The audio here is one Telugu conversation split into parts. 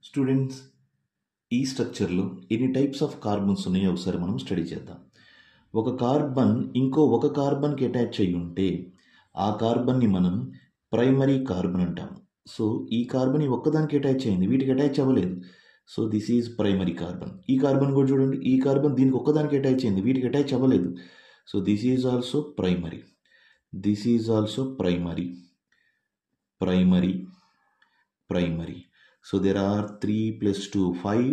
స్టూడెంట్స్, ఈ స్ట్రక్చర్లో ఎన్ని టైప్స్ ఆఫ్ కార్బన్స్ ఉన్నాయో ఒకసారి మనం స్టడీ చేద్దాం. ఒక కార్బన్ ఒక కార్బన్కి అటాచ్ అయ్యి ఉంటే ఆ కార్బన్ని మనం ప్రైమరీ కార్బన్ అంటాం. సో ఈ కార్బన్ ఒక్కదానికి అటాచ్ అయింది, వీటికి అటాచ్ అవ్వలేదు. So this is primary carbon. ఈ కార్బన్ కూడా చూడండి, ఈ కార్బన్ దీనికి ఒక్కదానికి అటాచ్ అయింది, వీటికి అటాచ్ అవ్వలేదు. So this is also primary. This is also primary. Primary. So there are 3 plus 2, 5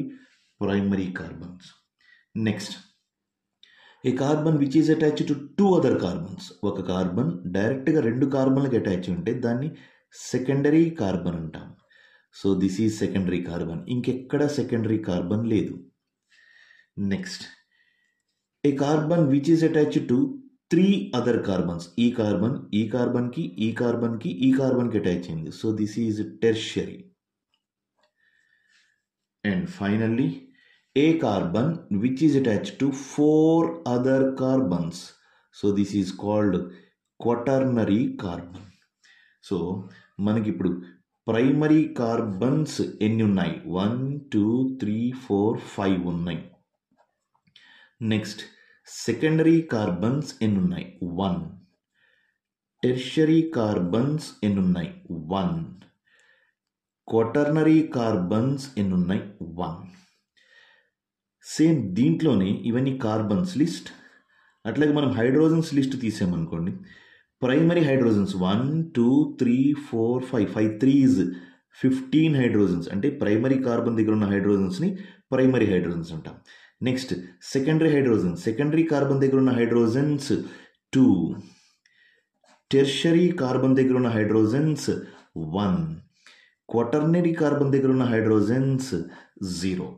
primary carbons. Next, a carbon which is attached to 2 other carbons. ఒక కార్బన్ డైరెక్ట్గా 2 కార్బన్లకు అటాచ్ ఉంటే దాన్ని సెకండరీ కార్బన్ అంటాం. So this is secondary carbon. ఇంకెక్కడ సెకండరీ కార్బన్ లేదు. Next, A carbon which is attached to 3 other carbons. ఈ కార్బన్కి అటాచ్ అయింది. So this is tertiary. And finally, A carbon which is attached to 4 other carbons. So this is called quaternary carbon. So మనకి ఇప్పుడు ప్రైమరీ కార్బన్స్ ఎన్ని ఉన్నాయి? 1 2 3 4 5 ఉన్నాయి. నెక్స్ట్, సెకండరీ కార్బన్స్ ఎన్ని ఉన్నాయి? 1. టెర్షియరీ కార్బన్స్ ఎన్ని ఉన్నాయి? 1. క్వాటర్నరీ కార్బన్స్ ఎన్ని ఉన్నాయి? 1. సేమ్ దీంట్లోనే ఇవన్నీ కార్బన్స్ లిస్ట్. అట్లాగే మనం హైడ్రోజన్స్ లిస్ట్ తీసామనుకోండి, ప్రైమరీ హైడ్రోజన్స్ 1 2 3 4 5 5 3 15 హైడ్రోజన్స్. అంటే ప్రైమరీ కార్బన్ దగ్గర ఉన్న హైడ్రోజన్స్ని ప్రైమరీ హైడ్రోజన్స్ అంటాం. నెక్స్ట్, సెకండరీ కార్బన్ దగ్గర ఉన్న హైడ్రోజన్స్ 2. టెర్షియరీ కార్బన్ దగ్గర ఉన్న హైడ్రోజన్స్ 1. క్వాటర్నరీ కార్బన్ దగ్గర ఉన్న హైడ్రోజన్స్ 0.